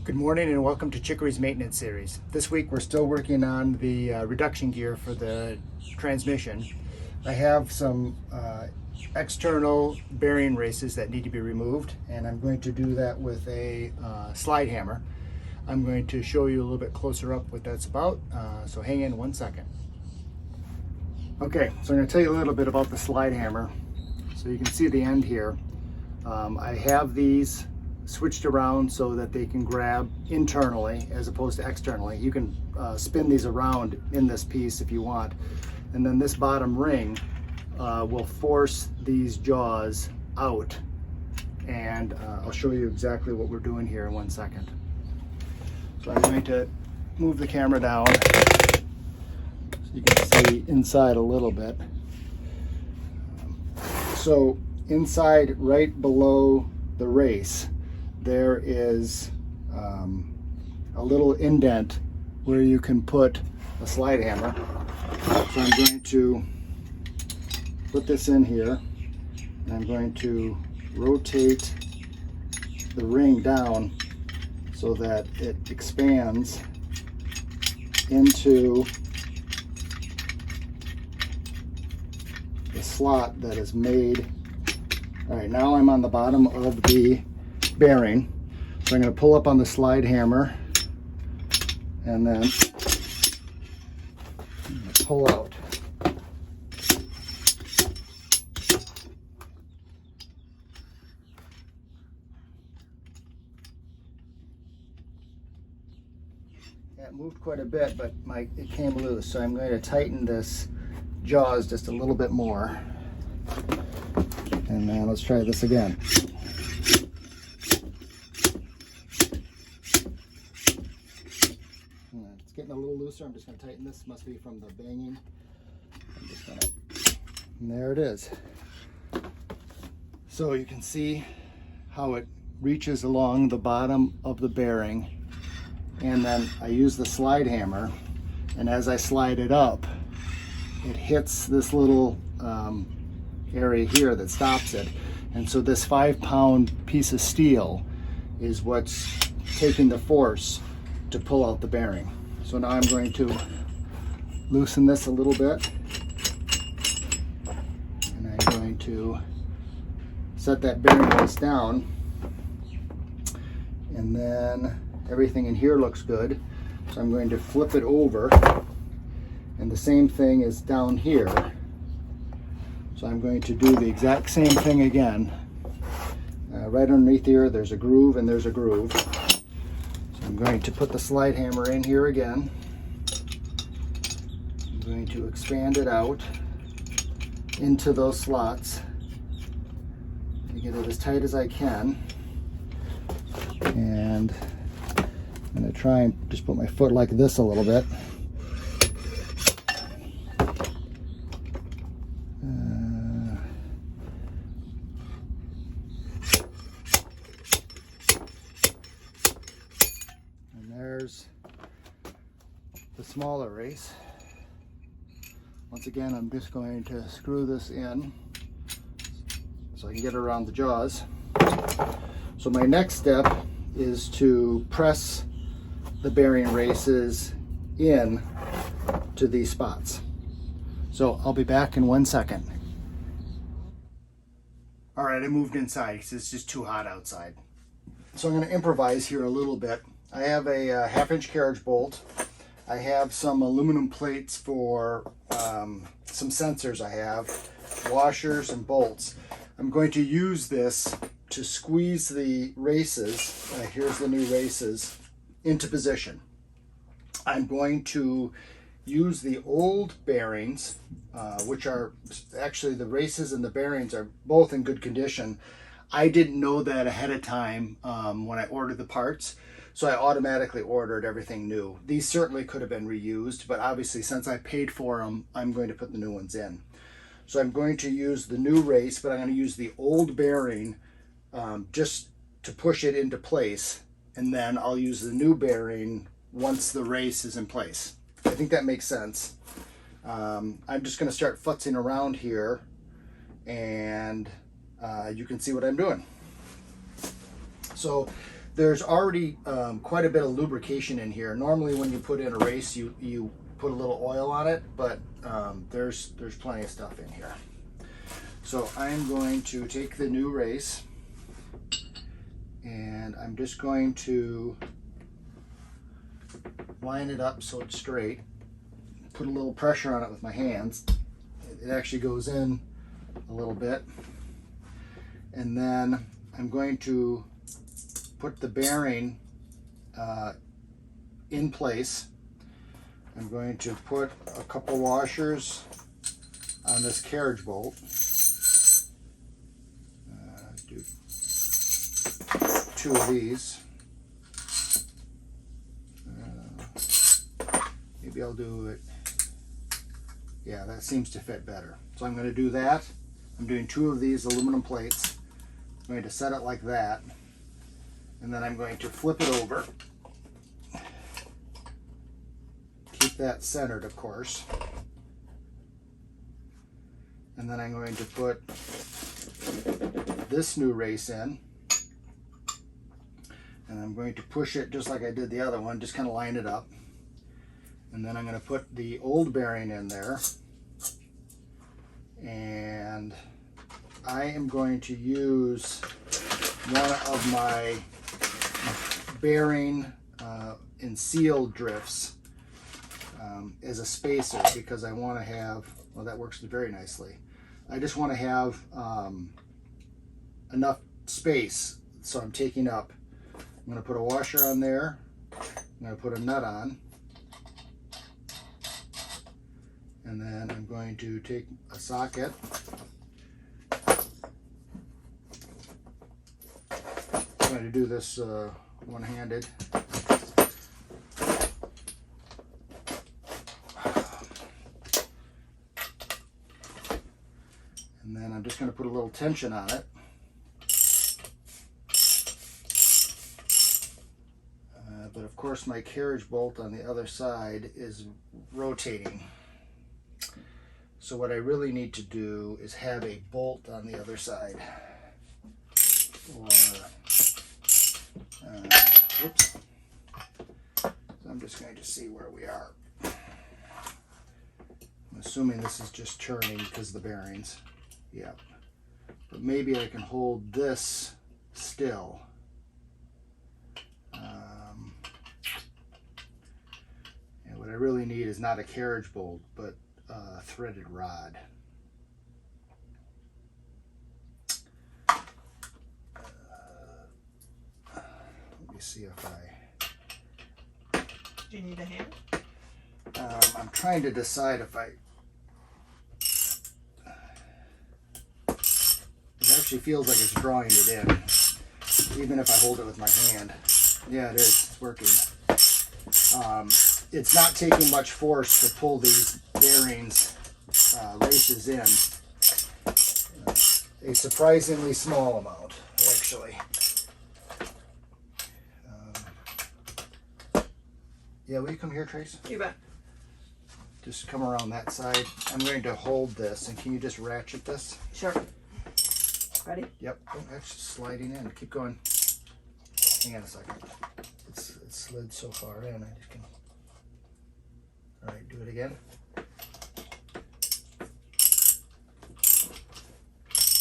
Good morning and welcome to Chicory's maintenance series. This week we're still working on the reduction gear for the transmission. I have some external bearing races that need to be removed, and I'm going to do that with a slide hammer. I'm going to show you a little bit closer up what that's about, so hang in 1 second. Okay, so I'm going to tell you a little bit about the slide hammer. So you can see the end here. I have these switched around so that they can grab internally as opposed to externally. You can spin these around in this piece if you want. And then this bottom ring will force these jaws out. And I'll show you exactly what we're doing here in 1 second. So I'm going to move the camera down so you can see inside a little bit. So inside, right below the race, there is a little indent where you can put a slide hammer. So I'm going to put this in here, and I'm going to rotate the ring down so that it expands into the slot that is made. All right, now I'm on the bottom of the bearing. So I'm going to pull up on the slide hammer and then pull out. It moved quite a bit, but it came loose, so I'm going to tighten this jaws just a little bit more. And then let's try this again. It's getting a little looser. I'm just going to tighten this. Must be from the banging. I'm just going to, and there it is. So you can see how it reaches along the bottom of the bearing. And then I use the slide hammer, and as I slide it up, it hits this little area here that stops it. And so this 5-pound piece of steel is what's taking the force to pull out the bearing. So now I'm going to loosen this a little bit, and I'm going to set that bearing base down, and then everything in here looks good. So I'm going to flip it over, and the same thing is down here. So I'm going to do the exact same thing again. Right underneath here, there's a groove and there's a groove. So I'm going to put the slide hammer in here again. I'm going to expand it out into those slots to get it as tight as I can. And I'm going to try and just put my foot like this a little bit. There's the smaller race. Once again, I'm just going to screw this in so I can get it around the jaws. So my next step is to press the bearing races in to these spots. So I'll be back in 1 second. All right, I moved inside because it's just too hot outside. So I'm going to improvise here a little bit. I have a 1/2-inch carriage bolt. I have some aluminum plates for some sensors I have, washers and bolts. I'm going to use this to squeeze the races, here's the new races, into position. I'm going to use the old bearings, which are actually the races and the bearings are both in good condition. I didn't know that ahead of time when I ordered the parts. So I automatically ordered everything new. These certainly could have been reused, but obviously since I paid for them, I'm going to put the new ones in. So I'm going to use the new race, but I'm going to use the old bearing just to push it into place. And then I'll use the new bearing once the race is in place. I think that makes sense. I'm just going to start futzing around here, and you can see what I'm doing. So there's already quite a bit of lubrication in here. Normally when you put in a race, you put a little oil on it, but there's plenty of stuff in here. So I'm going to take the new race and I'm just going to line it up so it's straight. Put a little pressure on it with my hands. It actually goes in a little bit. And then I'm going to put the bearing in place. I'm going to put a couple washers on this carriage bolt. Do 2 of these. Maybe I'll do it. Yeah, that seems to fit better. So I'm going to do that. I'm doing 2 of these aluminum plates. I'm going to set it like that. And then I'm going to flip it over. Keep that centered, of course. And then I'm going to put this new race in. And I'm going to push it just like I did the other one, just kind of line it up. And then I'm going to put the old bearing in there. And I am going to use one of my bearing and seal drifts as a spacer, because I want to have, well, that works very nicely. I just want to have enough space, so I'm taking up. I'm going to put a washer on there. I'm going to put a nut on. And then I'm going to take a socket. I'm going to do this one-handed. And then I'm just going to put a little tension on it. But of course my carriage bolt on the other side is rotating. So what I really need to do is have a bolt on the other side. Or, whoops. So I'm just going to see where we are. I'm assuming this is just turning because of the bearings. Yep. But maybe I can hold this still. And what I really need is not a carriage bolt, but a threaded rod. Let me see if I... Do you need a hand? I'm trying to decide if I... It actually feels like it's drawing it in, even if I hold it with my hand. Yeah, it is. It's working. It's not taking much force to pull these bearings, races in. A surprisingly small amount, actually. Yeah, will you come here, Trace? You bet. Just come around that side. I'm going to hold this, and can you just ratchet this? Sure. Ready? Yep. Oh, that's just sliding in. Keep going. Hang on a second. It slid so far in. I just can. All right, do it again.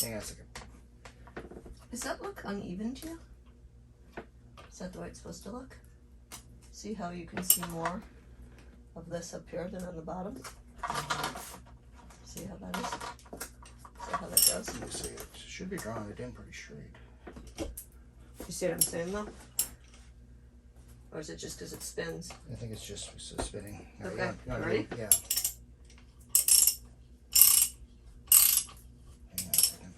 Hang on a second. Does that look uneven to you? Is that the way it's supposed to look? See how you can see more of this up here than on the bottom? See how that is? See how that goes? Let me see. It should be drawing it in pretty straight. You see what I'm saying though? Or is it just because it spins? I think it's just spinning. Now, Okay. you want Ready? Yeah. Hang on a second.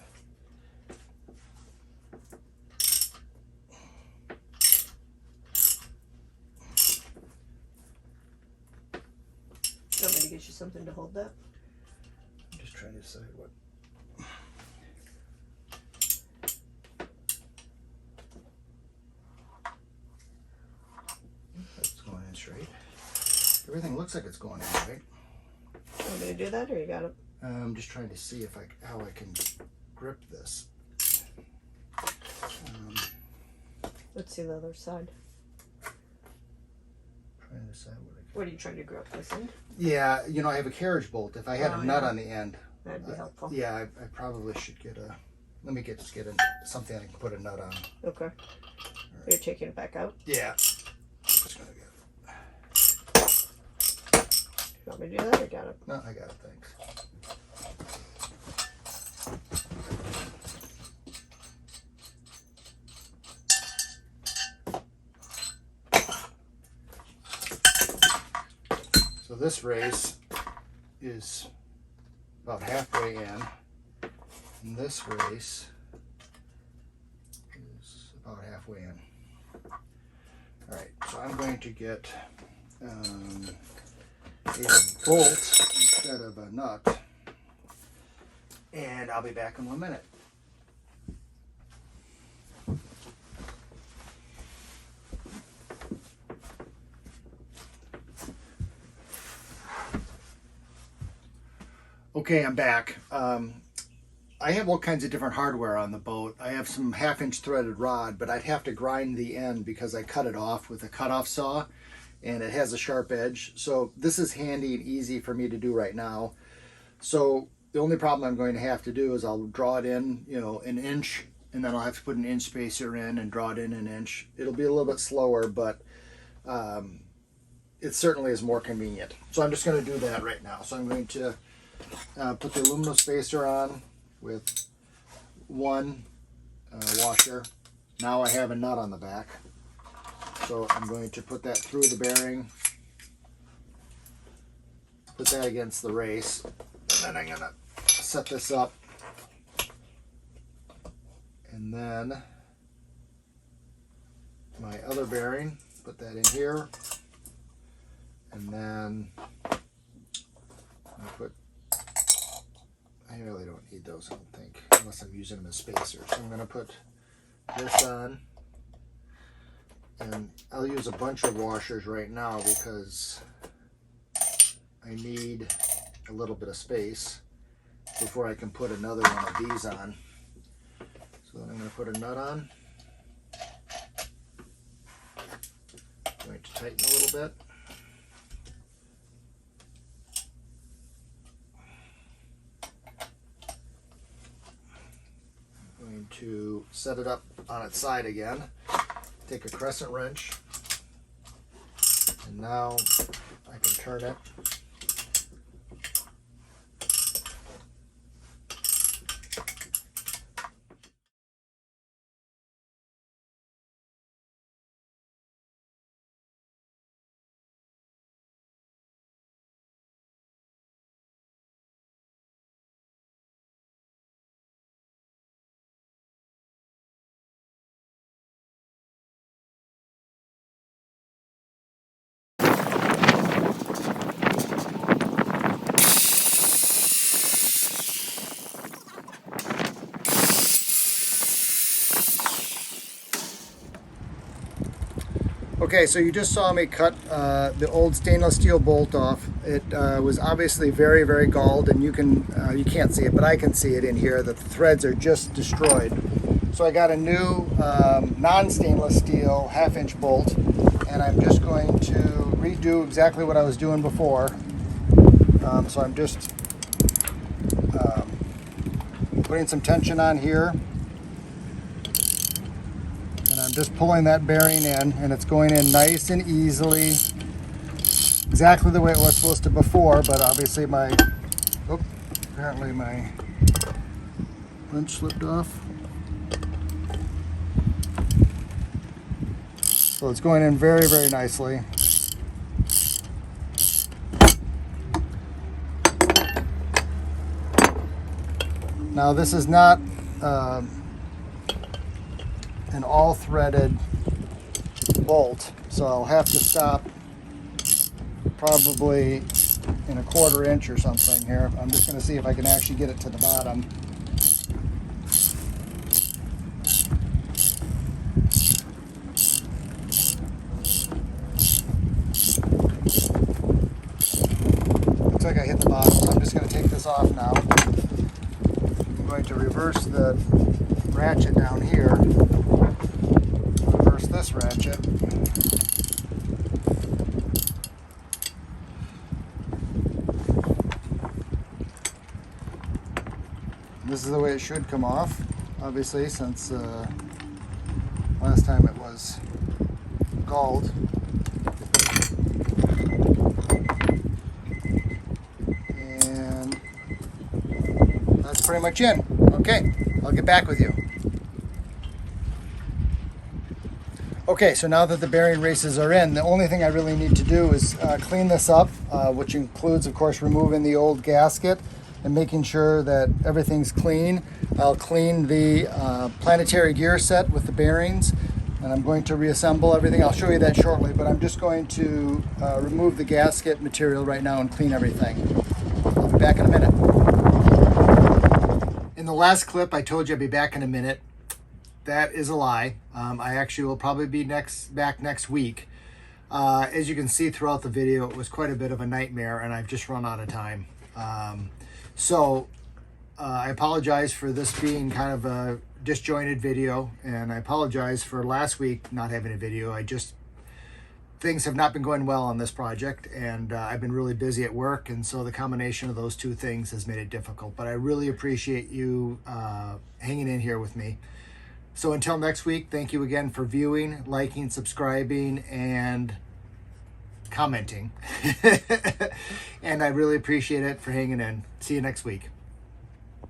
You want me to get you something to hold that? I'm just trying to decide what. That's going in straight. Everything looks like it's going in right. You want me to do that or you got it? I'm just trying to see if how I can grip this. Let's see the other side. Trying to decide what What are you trying to grip this end? Yeah, you know, I have a carriage bolt. If I had Oh, a nut yeah. on the end, That'd be helpful. yeah, I probably should get a. Let me just get something I can put a nut on. Okay. Right. You're taking it back out? Yeah. Just gonna get You want me to do that or got it? No, I got it, thanks. So this race is about halfway in, and this race is about halfway in. All right, so I'm going to get a bolt instead of a nut, and I'll be back in 1 minute. Okay, I'm back. I have all kinds of different hardware on the boat. I have some 1/2-inch threaded rod, but I'd have to grind the end because I cut it off with a cutoff saw, and it has a sharp edge. So this is handy and easy for me to do right now. So the only problem I'm going to have to do is I'll draw it in, you know, an inch, and then I'll have to put an inch spacer in and draw it in an inch. It'll be a little bit slower, but it certainly is more convenient. So I'm just going to do that right now. So I'm going to put the aluminum spacer on with one washer. Now I have a nut on the back. So I'm going to put that through the bearing, put that against the race, and then I'm going to set this up. And then my other bearing, put that in here, and then I put, I really don't need those, I don't think, unless I'm using them as spacers. So I'm going to put this on, and I'll use a bunch of washers right now because I need a little bit of space before I can put another one of these on. So then I'm going to put a nut on. I'm going to tighten a little bit. I'm going to set it up on its side again. Take a crescent wrench, and now I can turn it. Okay, so you just saw me cut the old stainless steel bolt off. It was obviously very, very galled, and you can't see it, but I can see it in here that the threads are just destroyed. So I got a new non-stainless steel 1/2-inch bolt, and I'm just going to redo exactly what I was doing before. So I'm just putting some tension on here. I'm just pulling that bearing in, and it's going in nice and easily, exactly the way it was supposed to before, but obviously apparently my wrench slipped off. So it's going in very, very nicely. Now this is not an all-threaded bolt, so I'll have to stop probably in a 1/4 inch or something here. I'm just going to see if I can actually get it to the bottom. Looks like I hit the bottom, so I'm just going to take this off now. I'm going to reverse the ratchet down here. Reverse this ratchet. This is the way it should come off, obviously, since last time it was galled. And that's pretty much in. Okay, I'll get back with you. Okay, so now that the bearing races are in, the only thing I really need to do is clean this up, which includes, of course, removing the old gasket and making sure that everything's clean. I'll clean the planetary gear set with the bearings, and I'm going to reassemble everything. I'll show you that shortly, but I'm just going to remove the gasket material right now and clean everything. I'll be back in a minute. In the last clip, I told you I'd be back in a minute. That is a lie. I actually will probably be back next week. As you can see throughout the video, it was quite a bit of a nightmare, and I've just run out of time. I apologize for this being kind of a disjointed video, and I apologize for last week not having a video. Things have not been going well on this project, and I've been really busy at work, and so the combination of those two things has made it difficult. But I really appreciate you hanging in here with me. So until next week, thank you again for viewing, liking, subscribing, and commenting. And I really appreciate it for hanging in. See you next week.